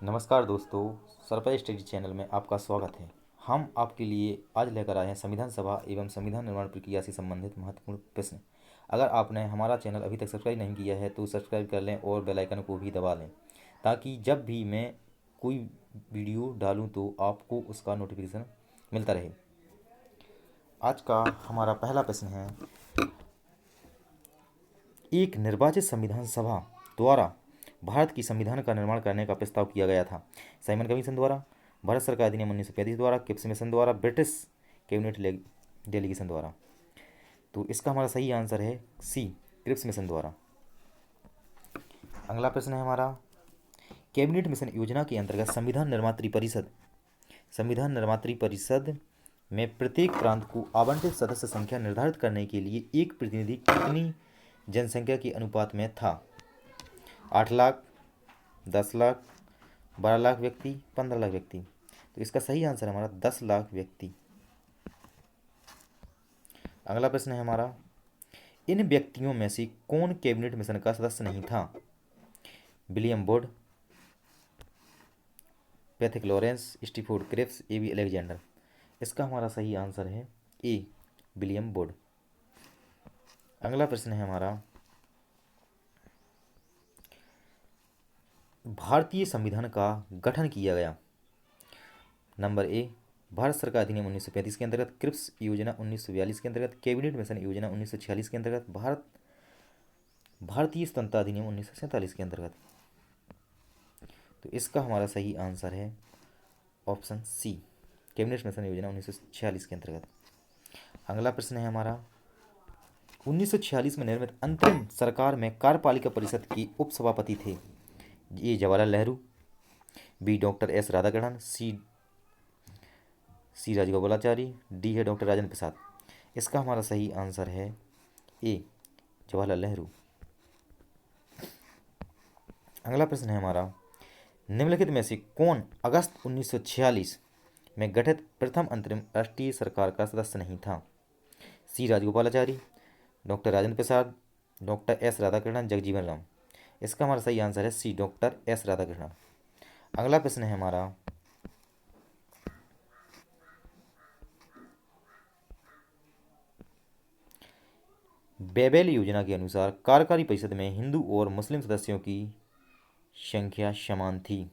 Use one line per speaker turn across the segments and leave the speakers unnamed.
नमस्कार दोस्तों, surprise study channel में आपका स्वागत है। हम आपके लिए आज लेकर आए हैं संविधान सभा एवं संविधान निर्माण प्रक्रिया से संबंधित महत्वपूर्ण प्रश्न। अगर आपने हमारा चैनल अभी तक सब्सक्राइब नहीं किया है तो सब्सक्राइब कर लें और बेल आइकन को भी दबा लें, ताकि जब भी मैं कोई वीडियो डालूं तो आपको उसका नोटिफिकेशन मिलता रहे। आज का हमारा पहला प्रश्न है, एक निर्वाचित संविधान सभा द्वारा भारत की संविधान का निर्माण करने का प्रस्ताव किया गया था। साइमन कमीशन द्वारा, भारत सरकार अधिनियम 1935 द्वारा, क्रिप्स मिशन द्वारा, ब्रिटिश कैबिनेट डेलीगेशन द्वारा। तो इसका हमारा सही आंसर है सी, क्रिप्स मिशन द्वारा। अगला प्रश्न है हमारा, कैबिनेट मिशन योजना के अंतर्गत संविधान निर्मात्री परिषद में प्रत्येक प्रांत को आवंटित सदस्य संख्या निर्धारित करने के लिए एक प्रतिनिधि कितनी जनसंख्या के अनुपात में था? 8 लाख, 10 लाख, 12 लाख व्यक्ति, 15 लाख व्यक्ति। तो इसका सही आंसर हमारा 10 लाख व्यक्ति। अगला प्रश्न है हमारा, इन व्यक्तियों में से कौन कैबिनेट मिशन का सदस्य नहीं था? William Wood, Pethick Lawrence, Stafford Cripps, A B. Alexander. इसका हमारा सही आंसर है ए, विलियम वुड। अगला प्रश्न है हमारा, भारतीय संविधान का गठन किया गया। नंबर ए, भारत सरकार अधिनियम 1935 के अंतर्गत, क्रिप्स योजना 1942 के अंतर्गत, कैबिनेट मिशन योजना 1946 के अंतर्गत, भारतीय स्वतंत्रता अधिनियम 1947 के अंतर्गत। तो इसका हमारा सही आंसर है ऑप्शन सी, कैबिनेट मिशन योजना 1946 के अंतर्गत। अगला प्रश्न है हमारा, 1946 में निर्मित अंतरिम सरकार में कार्यपालिका परिषद के उपसभापति थे। A, Jawaharlal Nehru, B, doctor S Radhakrishnan, C Rajagopalachari, D है डॉक्टर राजेंद्र प्रसाद। इसका हमारा सही आंसर है ए, जवाहरलाल नेहरू। अगला प्रश्न है हमारा, निम्नलिखित में से कौन अगस्त 1946 में गठित प्रथम अंतरिम राष्ट्रीय सरकार का सदस्य नहीं था? सी राजगोपालाचारी, डॉक्टर राजेंद्र प्रसाद, डॉक्टर एस राधाकृष्णन, जगजीवन राम। इसका हमारा सही आंसर है सी, डॉक्टर एस राधाकृष्णन। अगला प्रश्न है हमारा, बेबेल योजना के अनुसार कार्यकारी परिषद में हिंदू और मुस्लिम सदस्यों की संख्या समान थी।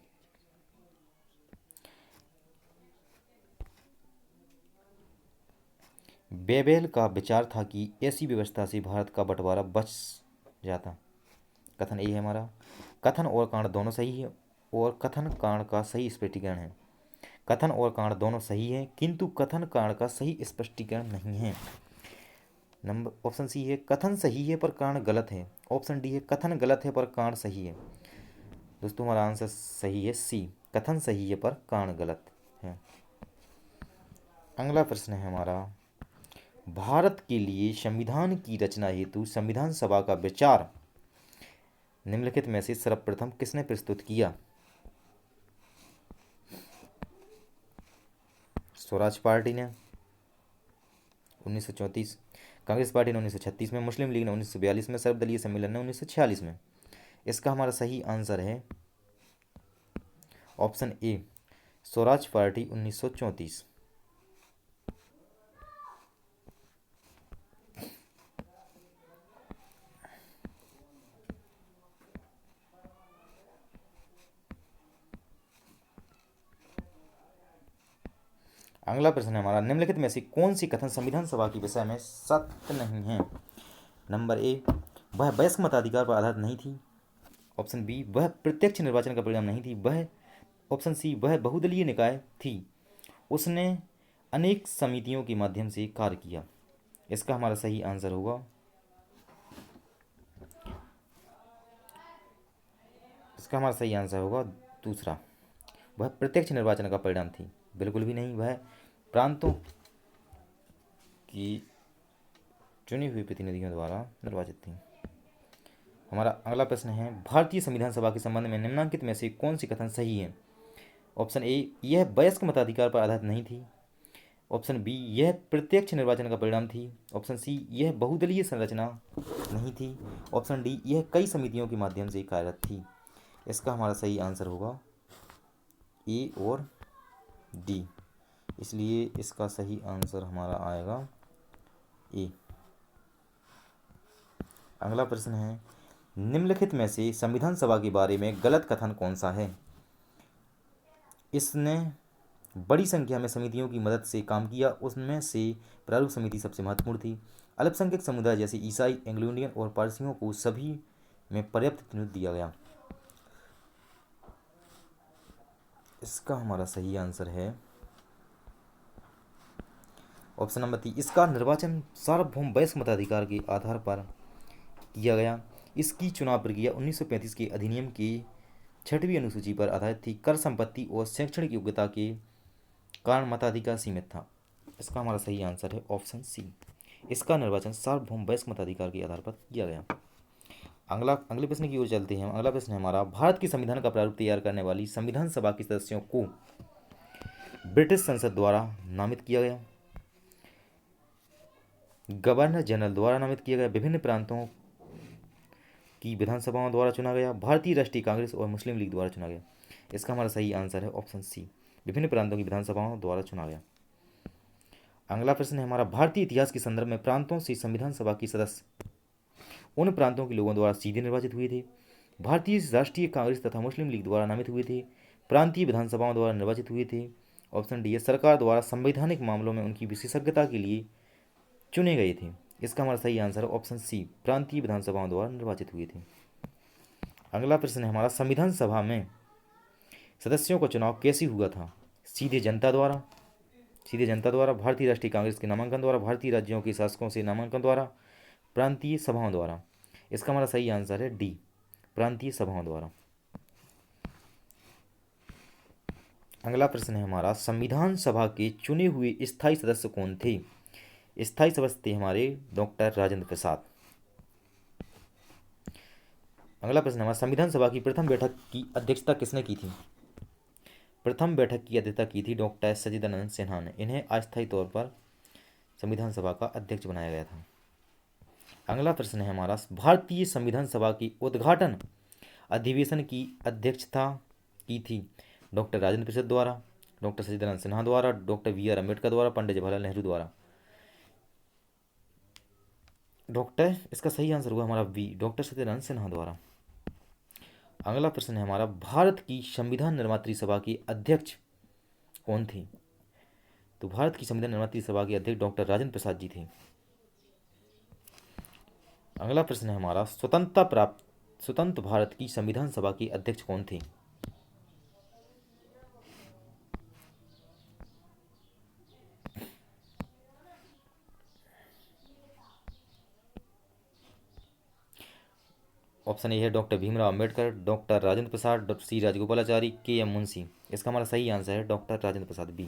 बेबेल का विचार था कि ऐसी व्यवस्था से भारत का बंटवारा बच जाता। कथन ए है हमारा, कथन और कांड दोनों सही है और कथन कांड का सही स्पष्टीकरण है। कथन और कांड दोनों सही है, किंतु कथन कांड का सही स्पष्टीकरण नहीं है। नंबर ऑप्शन सी है, कथन सही है पर कांड गलत है। ऑप्शन डी है, कथन गलत है पर कांड सही है। दोस्तों हमारा आंसर सही है सी, कथन सही है पर कांड गलत है। अगला प्रश्न है हमारा, भारत के लिए संविधान की रचना हेतु संविधान सभा का विचार निम्नलिखित में से सर्वप्रथम किसने प्रस्तुत किया? स्वराज पार्टी ने 1934, कांग्रेस पार्टी ने 1936 में, मुस्लिम लीग ने 1942 में, सर्वदलीय सम्मेलन ने 1946 में। इसका हमारा सही आंसर है ऑप्शन ए, स्वराज पार्टी 1934। अगला प्रश्न है हमारा, निम्नलिखित में से कौन सी कथन संविधान सभा के विषय में सत्य नहीं है? नंबर ए, वह वयस्क मताधिकार पर आधारित नहीं थी। ऑप्शन बी, वह प्रत्यक्ष निर्वाचन का परिणाम नहीं थी। ऑप्शन सी, वह बहुदलीय निकाय थी, उसने अनेक समितियों के माध्यम से कार्य किया। इसका हमारा सही आंसर होगा, दूसरा, वह प्रत्यक्ष निर्वाचन का परिणाम थी। बिल्कुल भी नहीं, वह प्रांतों की चुनी हुई प्रतिनिधियों द्वारा निर्वाचित थी। हमारा अगला प्रश्न है, भारतीय संविधान सभा के संबंध में निम्नलिखित में से कौन सी कथन सही है? ऑप्शन ए, यह वयस्क मताधिकार पर आधारित नहीं थी। ऑप्शन बी, यह प्रत्यक्ष निर्वाचन का परिणाम थी। ऑप्शन सी, यह बहुदलीय संरचना नहीं थी। ऑप्शन डी, यह कई समितियों के माध्यम से कार्यरत थी। इसका हमारा सही आंसर होगा ए और डी, इसलिए इसका सही आंसर हमारा आएगा ए। अगला प्रश्न है, निम्नलिखित में से संविधान सभा के बारे में गलत कथन कौन सा है? इसने बड़ी संख्या में समितियों की मदद से काम किया, उसमें से प्रारूप समिति सबसे महत्वपूर्ण थी। अल्पसंख्यक समुदाय जैसे ईसाई, एंग्लो इंडियन और पारसियों को सभी में पर्याप्त प्रतिनिधित्व दिया गया। इसका हमारा सही आंसर है ऑप्शन नंबर 3। इसका निर्वाचन सार्वभौम वयस्क मताधिकार के आधार पर किया गया। इसकी चुनाव प्रक्रिया 1935 के अधिनियम की 6वीं अनुसूची पर आधारित थी। कर, संपत्ति और शैक्षणिक योग्यता के कारण मताधिकार सीमित था। इसका हमारा सही आंसर है ऑप्शन सी। इसका निर्वाचन सार्वभौम वयस्क मताधिकार के आधार पर किया गया। अगले प्रश्न की ओर चलते हैं। अगला प्रश्न है हमारा, भारत के संविधान का प्रारूप तैयार करने वाली संविधान सभा के सदस्यों को ब्रिटिश संसद द्वारा नामित किया गया, गवर्नर जनरल द्वारा नामित किया गया, विभिन्न प्रांतों की विधानसभाओं द्वारा चुना गया, भारतीय राष्ट्रीय कांग्रेस और मुस्लिम लीग द्वारा चुना गया। इसका हमारा सही आंसर है ऑप्शन सी, विभिन्न प्रांतों की विधानसभाओं द्वारा चुना गया। अगला प्रश्न है हमारा, भारतीय इतिहास के संदर्भ में प्रांतों से संविधान सभा के सदस्य उन प्रांतों के लोगों द्वारा सीधे निर्वाचित हुए थे, भारतीय राष्ट्रीय कांग्रेस तथा मुस्लिम लीग द्वारा नामित हुए थे, प्रांतीय विधानसभाओं द्वारा निर्वाचित हुए थे। ऑप्शन डी है, सरकार द्वारा संवैधानिक मामलों में उनकी विशेषज्ञता के लिए चुने गए थे। इसका हमारा सही आंसर है ऑप्शन सी, प्रांतीय विधानसभाओं द्वारा निर्वाचित हुए थे। अगला प्रश्न है हमारा, संविधान सभा में सदस्यों का चुनाव कैसे हुआ था? सीधे जनता द्वारा, भारतीय राष्ट्रीय कांग्रेस के नामांकन द्वारा, भारतीय राज्यों के शासकों से नामांकन द्वारा, प्रांतीय सभाओं द्वारा। इसका हमारा सही आंसर है डी, प्रांतीय सभाओं द्वारा। अगला प्रश्न है हमारा, संविधान सभा के चुने हुए स्थायी सदस्य कौन थे? स्थायी सदस्य थे हमारे डॉक्टर राजेंद्र प्रसाद। अगला प्रश्न हमारा, संविधान सभा की प्रथम बैठक की अध्यक्षता किसने की थी? प्रथम बैठक की अध्यक्षता की थी डॉक्टर सच्चिदानंद सिन्हा ने। इन्हें अस्थायी तौर पर संविधान सभा का अध्यक्ष बनाया गया था। अगला प्रश्न है हमारा, भारतीय संविधान सभा की उद्घाटन अधिवेशन की अध्यक्षता की थी डॉक्टर राजेंद्र प्रसाद द्वारा, डॉक्टर सच्चिदानंद सिन्हा द्वारा, डॉक्टर बी.आर. अम्बेडकर द्वारा, पंडित जवाहरलाल नेहरू द्वारा। इसका सही आंसर हुआ हमारा बी, डॉक्टर सच्चिदानंद सिन्हा द्वारा। अगला प्रश्न है हमारा, भारत की संविधान निर्मात्री सभा के अध्यक्ष कौन थे? तो भारत की संविधान निर्मात्री सभा के अध्यक्ष डॉक्टर राजेंद्र प्रसाद जी थे। अगला प्रश्न है हमारा, स्वतंत्र भारत की संविधान सभा के अध्यक्ष कौन थे? ऑप्शन ए है डॉक्टर भीमराव अम्बेडकर, डॉक्टर राजेंद्र प्रसाद, डॉक्टर सी राजगोपालाचारी, के एम मुंशी। इसका हमारा सही आंसर है डॉक्टर राजेंद्र प्रसाद बी।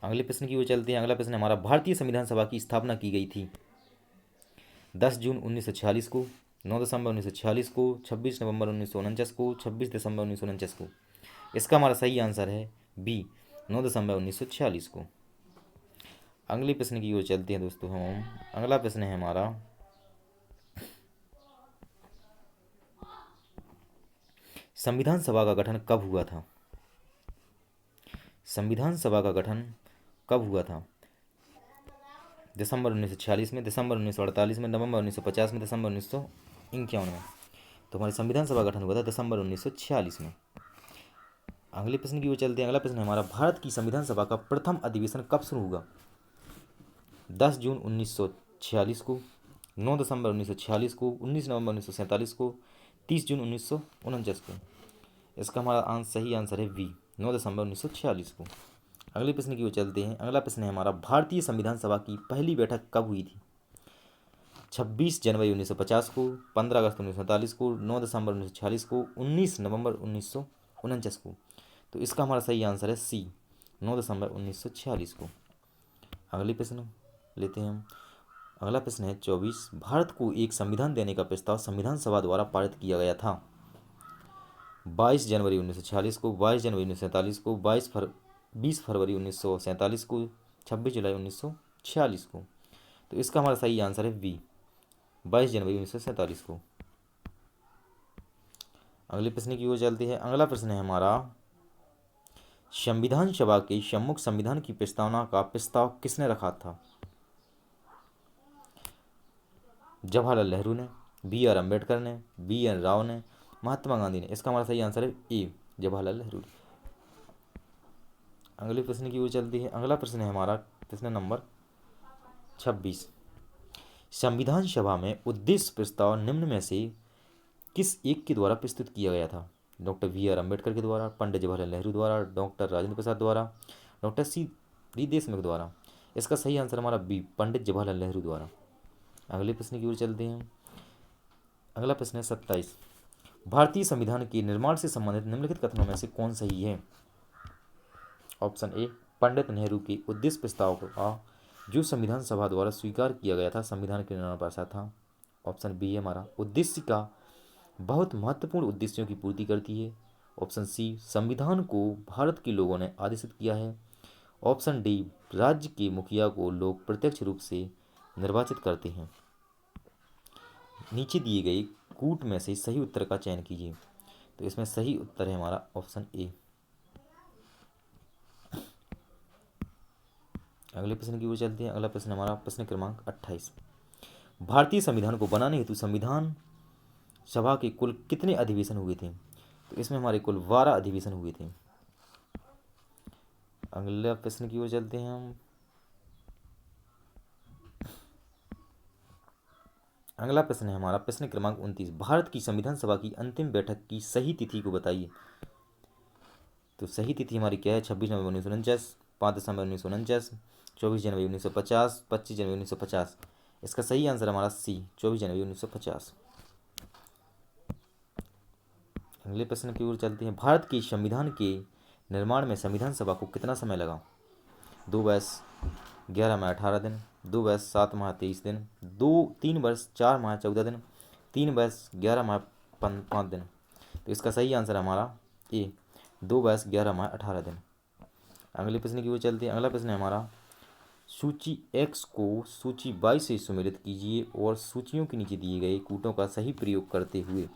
अगले प्रश्न की ओर चलते हैं। अगला प्रश्न हमारा, भारतीय संविधान सभा की स्थापना की गई थी 10 जून 1946 को, 9 दिसंबर 1946 को, 26 नवंबर 1949 को, 26 दिसंबर 1949 को। इसका हमारा सही आंसर है बी, 9 दिसंबर 1946 को। अगले प्रश्न की ओर चलते हैं दोस्तों हम। अगला प्रश्न है हमारा, संविधान सभा का गठन कब हुआ था? संविधान सभा का गठन कब हुआ था? दिसंबर 1946 में, दिसंबर 1948 में, नवंबर 1950 में, दिसंबर 1951 में। तो हमारी संविधान सभा गठन हुआ था दिसंबर 1946 में। अगले प्रश्न की ओर चलते हैं। अगला प्रश्न है हमारा, भारत की संविधान सभा का प्रथम अधिवेशन कब शुरू हुआ? 10 जून 1946 को, 9 दिसंबर 1946 को, 19 नवंबर 1947 को, 30 जून 1949 को। इसका हमारा सही आंसर है बी, 9 दिसंबर 1946 को। अगले प्रश्न की ओर चलते हैं। अगला प्रश्न है हमारा, भारतीय संविधान सभा की पहली बैठक कब हुई थी? 26 जनवरी 1950 को, 15 अगस्त 1947 को, 9 दिसंबर 1946 को, 19 नवंबर 1949 को। तो इसका हमारा सही आंसर है सी, 9 दिसंबर 1946 को। अगले प्रश्न लेते हैं हम। अगला प्रश्न है 24, भारत को एक संविधान देने का प्रस्ताव संविधान सभा द्वारा पारित किया गया था 22 जनवरी 1946 को, 22 जनवरी 1947 को, 20 फरवरी 1947 को, 26 जुलाई 1946 को। तो इसका हमारा सही आंसर है बी, 22 जनवरी 1947 को। अगले प्रश्न की ओर चलते हैं। अगला प्रश्न है हमारा, संविधान सभा के सम्मुख संविधान की प्रस्तावना का प्रस्ताव किसने रखा था? जवाहरलाल नेहरू ने, बी आर अम्बेडकर ने, बी एन राव ने, महात्मा गांधी ने। इसका हमारा सही आंसर है ए, जवाहरलाल नेहरू। अगले प्रश्न की ओर चलती है। अगला प्रश्न है हमारा प्रश्न नंबर 26। संविधान सभा में उद्देश्य प्रस्ताव निम्न में से किस एक के द्वारा प्रस्तुत किया गया था? डॉक्टर बी आर अम्बेडकर के द्वारा, पंडित जवाहरलाल नेहरू द्वारा, डॉक्टर राजेंद्र प्रसाद द्वारा, डॉक्टर सी देशमुख द्वारा। इसका सही आंसर हमारा बी, पंडित जवाहरलाल नेहरू द्वारा। अगले प्रश्न की ओर चलते हैं। अगला प्रश्न है 27। भारतीय संविधान के निर्माण से संबंधित निम्नलिखित कथनों में से कौन सही है? ऑप्शन ए, पंडित नेहरू के उद्देश्य प्रस्ताव का जो संविधान सभा द्वारा स्वीकार किया गया था संविधान के निर्माण पर था। ऑप्शन बी है हमारा उद्देश्य का बहुत महत्वपूर्ण उद्देश्यों की पूर्ति करती है। ऑप्शन सी, संविधान को भारत के लोगों ने आदेशित किया है। ऑप्शन डी, राज्य के मुखिया को लोग प्रत्यक्ष रूप से निर्वाचित करते हैं। नीचे दिए गए कूट में से सही उत्तर का चयन कीजिए। तो इसमें सही उत्तर है हमारा ऑप्शन ए। अगले प्रश्न की ओर चलते हैं। अगला प्रश्न हमारा प्रश्न क्रमांक 28। भारतीय संविधान को बनाने हेतु संविधान सभा के कुल कितने अधिवेशन हुए थे? तो इसमें हमारे कुल 12 अधिवेशन हुए थे। अगले प्रश्न की ओर चलते हैं हम। अगला प्रश्न है हमारा प्रश्न क्रमांक 29। भारत की संविधान सभा की अंतिम बैठक की सही तिथि को बताइए। तो सही तिथि हमारी क्या है? 26 नवंबर 1949, 5 दिसंबर 1949, 24 जनवरी 1950, 25 जनवरी 1950। इसका सही आंसर हमारा सी, 24 जनवरी 1950। अगले प्रश्न की ओर चलते हैं। भारत के संविधान के निर्माण में संविधान सभा को कितना समय लगा? 2 वर्ष 11 माह 18 दिन, 2 वर्ष 7 माह 23 दिन, 3 वर्ष 4 माह 14 दिन, 3 वर्ष 11 माह 5 दिन। तो इसका सही आंसर हमारा ए, 2 वर्ष 11 माह 18 दिन। अगले प्रश्न की ओर चलते हैं। अगला प्रश्न है हमारा सूची एक्स को सूची वाई से सुमेलित कीजिए और सूचियों के नीचे दिए गए कूटों का सही प्रयोग करते हुए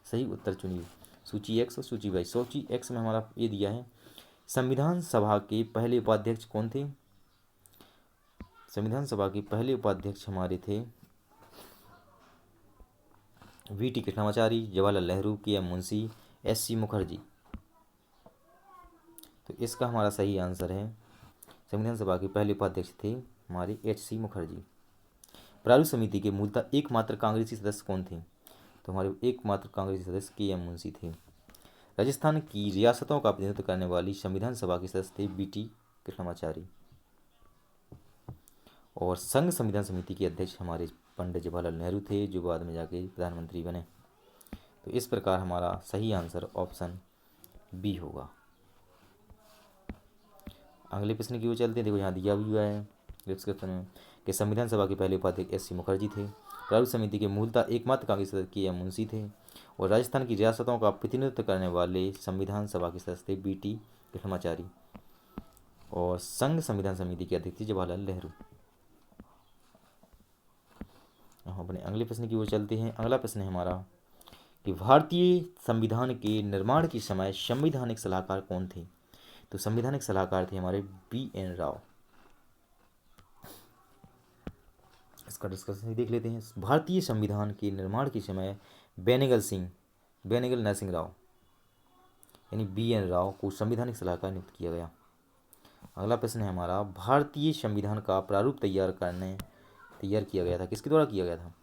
सही उत्तर चुनिए। सूची एक्स और सूची वाई। सूची एक्स में हमारा ये दिया है, संविधान सभा के पहले उपाध्यक्ष कौन थे? संविधान सभा के पहले उपाध्यक्ष हमारे थे VT. Krishnamachari, Jawaharlal Nehru, KM. Munshi, SC. Mukherjee. तो इसका हमारा सही आंसर है, संविधान सभा के पहले उपाध्यक्ष थे हमारे एच.सी. मुखर्जी। प्रारूप समिति के मूलतः एकमात्र कांग्रेसी सदस्य कौन थे? तो हमारे एकमात्र कांग्रेसी सदस्य के.एम. मुंशी थे। राजस्थान की रियासतों का प्रतिनिधित्व करने वाली संविधान सभा के सदस्य थे वी.टी. कृष्णामाचारी। और संघ संविधान समिति के अध्यक्ष हमारे पंडित जवाहरलाल नेहरू थे, जो बाद में जाके प्रधानमंत्री बने। तो इस प्रकार हमारा सही आंसर ऑप्शन बी होगा। अगले प्रश्न की ओर चलते हैं। देखो यहाँ दिया भी हुआ है डिस्क्रिप्शन में कि संविधान सभा के पहले उपाध्यक्ष एस.सी. मुखर्जी थे। प्रारूप समिति के मूलतः एकमात्र कांग्रेस सदस्य के.एम. मुंशी थे। और राजस्थान की रियासतों का प्रतिनिधित्व करने वाले संविधान सभा के सदस्य थे वी.टी. कृष्णामाचारी। और संघ संविधान समिति के अध्यक्ष थे जवाहरलाल नेहरू। अपने अगले प्रश्न की ओर चलते हैं। अगला प्रश्न है हमारा कि भारतीय संविधान के निर्माण के समय संवैधानिक सलाहकार कौन थे? तो संवैधानिक सलाहकार थे हमारे बी.एन. राव। इसका डिस्कशन देख लेते हैं। भारतीय संविधान के निर्माण के समय बेनेगल नरसिंह राव यानी बी.एन. राव को संवैधानिक सलाहकार नियुक्त किया गया। अगला प्रश्न है हमारा भारतीय संविधान का प्रारूप तैयार किया गया था, किसके द्वारा किया गया था?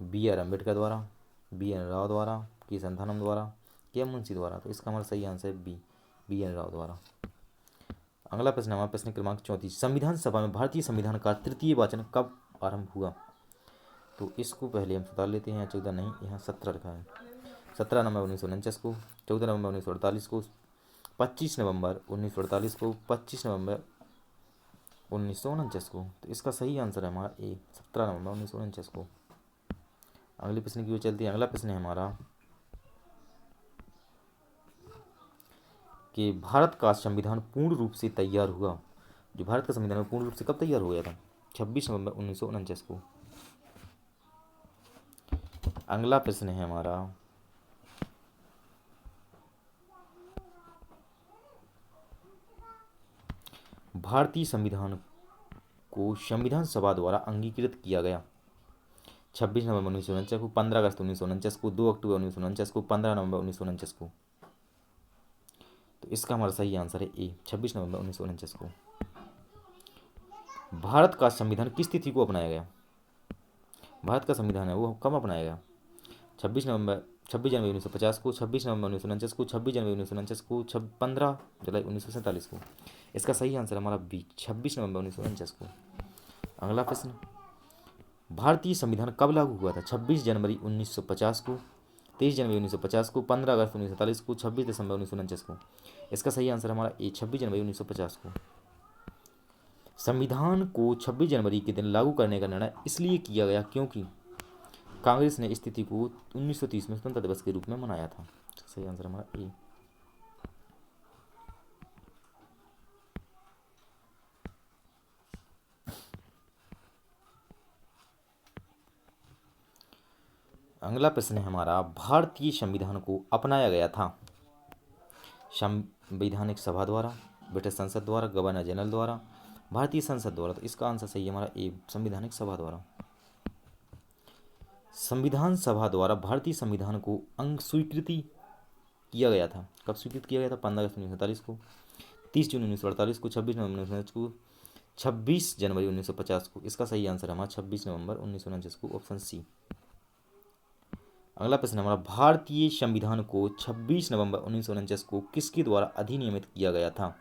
बी.आर. अम्बेडकर द्वारा, बी.एन. राव द्वारा, के संथानम द्वारा, के.एम. मुंशी द्वारा। तो इसका हमारा सही आंसर है बी.एन. राव द्वारा। अगला प्रश्न हमारा प्रश्न क्रमांक 34। संविधान सभा में भारतीय संविधान का तृतीय वाचन कब आरंभ हुआ? तो इसको पहले हम बता लेते हैं। 14 नहीं, यहाँ 17 रखा है। 17 नवंबर 1949 को, 14 नवंबर 1948 को, 25 नवंबर 1948 को, 25 नवंबर 1949 को। तो इसका सही आंसर है हमारा ए, 17 नवंबर 1949 को। अगले प्रश्न की ओर चलते हैं। अगला प्रश्न है हमारा कि भारत का संविधान पूर्ण रूप से तैयार हुआ, जो भारत का संविधान पूर्ण रूप से कब तैयार हो गया था? 26 नवंबर 1949 को। अगला प्रश्न है हमारा भारतीय संविधान को संविधान सभा द्वारा अंगीकृत किया गया? 26 नवंबर 1949 को, 15 अगस्त 1949 को, 2 अक्टूबर 1949 को, 15 नवंबर 1949 को। तो इसका हमारा सही आंसर है ए, 26 नवंबर 1949 को। भारत का संविधान किस तिथि को अपनाया गया? भारत का संविधान है वो कब अपनाया गया? 26 जनवरी 1950 को, 26 नवंबर 1949 को, 26 जनवरी 1949 को, 15 जुलाई 1947 को। इसका सही आंसर हमारा बी, 26 नवंबर 1949 को। अगला प्रश्न, भारतीय संविधान कब लागू हुआ था? 26 जनवरी 1950 को, 23 जनवरी 1950 को, 15 अगस्त 1947 को, 26 दिसंबर 1949 को। इसका सही आंसर हमारा ए, 26 जनवरी 1950 को। संविधान को 26 जनवरी के दिन लागू करने का निर्णय इसलिए किया गया क्योंकि कांग्रेस ने इस तिथि को 1930 में स्वतंत्रता दिवस के रूप में मनाया था। सही आंसर हमारा ए। अगला प्रश्न है हमारा, भारतीय संविधान को अपनाया गया था संवैधानिक सभा द्वारा, ब्रिटिश संसद द्वारा, गवर्नर जनरल द्वारा, भारतीय संसद द्वारा। तो इसका आंसर सही है हमारा ए, संवैधानिक सभा द्वारा। संविधान सभा द्वारा भारतीय संविधान को अंग स्वीकृति किया गया था। कब स्वीकृत किया गया था? 15 अगस्त 1947 को, 30 जून 1948 को, 26 नवंबर 1949 को, 26 जनवरी 1950 को। इसका सही आंसर हमारा 26 नवंबर 1949 को, ऑप्शन सी। अगला प्रश्न हमारा, भारतीय संविधान को 26 नवंबर 1949 को किसके द्वारा अधिनियमित किया गया था?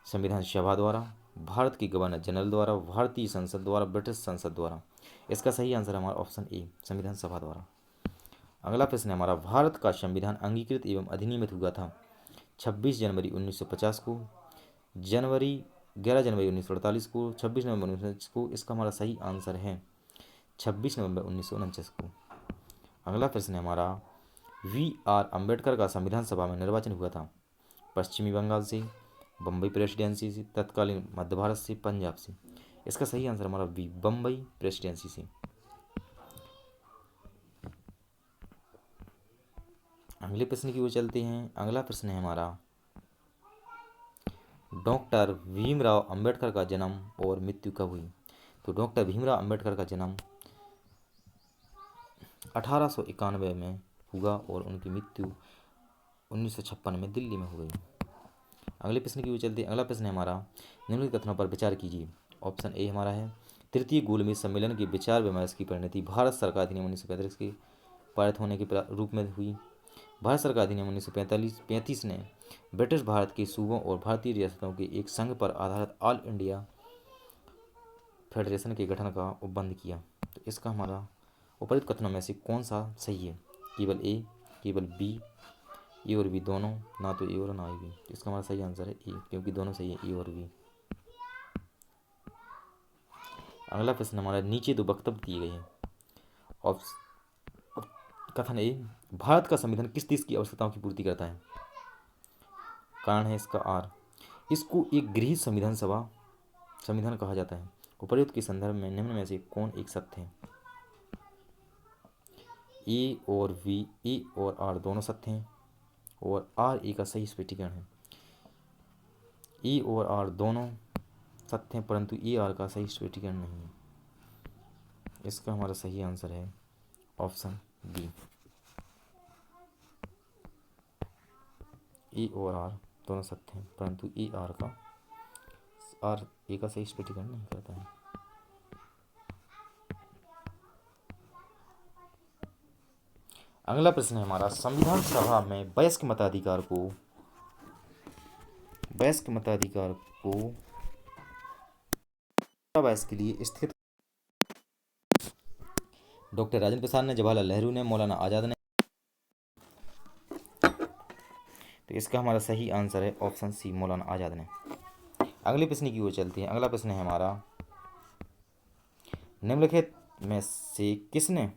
संविधान सभा द्वारा, भारत के गवर्नर जनरल द्वारा, भारतीय संसद द्वारा, ब्रिटिश संसद द्वारा। इसका सही आंसर हमारा ऑप्शन ए, संविधान सभा द्वारा। अगला प्रश्न हमारा, भारत का संविधान अंगीकृत एवं अधिनियमित हुआ था 26 जनवरी 1950 को, 11 जनवरी 1948 को, 26 नवंबर 1949 को। इसका हमारा सही आंसर है 26 नवंबर 1949 को। अगला प्रश्न है हमारा, V.R. अम्बेडकर का संविधान सभा में निर्वाचन हुआ था पश्चिमी बंगाल से, बम्बई प्रेसिडेंसी से, तत्कालीन मध्य भारत से, पंजाब से। इसका सही आंसर हमारा बी, बम्बई प्रेसिडेंसी से। अगले प्रश्न की ओर चलते हैं। अगला प्रश्न है हमारा, डॉक्टर भीमराव अंबेडकर का जन्म और मृत्यु कब हुई? तो डॉक्टर भीमराव अंबेडकर का जन्म 1891 में हुआ और उनकी मृत्यु 1956 में दिल्ली में हो गई। अगले प्रश्न की ओर चलते हैं। अगला प्रश्न है हमारा, निम्नलिखित कथनों पर विचार कीजिए। ऑप्शन ए हमारा है, तृतीय गोलमेज सम्मेलन के विचार विमर्श की परिणति भारत सरकार अधिनियम 1935 के पारित होने के रूप में हुई। भारत सरकार अधिनियम 1935 ने ब्रिटिश भारत के सूबों और भारतीय रियासतों के एक संघ पर आधारित ऑल इंडिया फेडरेशन के गठन का उपबंध किया। तो इसका हमारा उपरोक्त कथनों में से कौन सा सही है? केवल ए, केवल बी, ए और बी दोनों, ना तो ए और ना बी। इसका हमारा सही आंसर है ए, क्योंकि दोनों सही है, ए और बी। अगला प्रश्न हमारा, नीचे दो वक्तव्य दिए गए हैं। कथन ए, भारत का संविधान किस देश की आवश्यकताओं की पूर्ति करता है? कारण है इसका आर, इसको एक गृहीत संविधान कहा जाता है। उपर्युक्त के संदर्भ में निम्न में से कौन एक सत्य है? ए और वी, ए और आर दोनों सत्य हैं और आर ए का सही स्पष्टीकरण है। ए और आर दोनों सत्य हैं परंतु ए आर का सही स्पष्टीकरण नहीं है। इसका हमारा सही आंसर है ऑप्शन बी, ए और आर दोनों सत्य हैं परंतु ए का सही स्पष्टीकरण नहीं करता है। अगला प्रश्न है हमारा, संविधान सभा में वयस्क मताधिकार को वयस्क के लिए स्थित डॉक्टर राजेंद्र प्रसाद ने, जवाहरलाल नेहरू ने, मौलाना आजाद ने। तो इसका हमारा सही आंसर है ऑप्शन सी, मौलाना आजाद ने। अगले प्रश्न की ओर चलते हैं। अगला प्रश्न है हमारा, निम्नलिखित में से किसने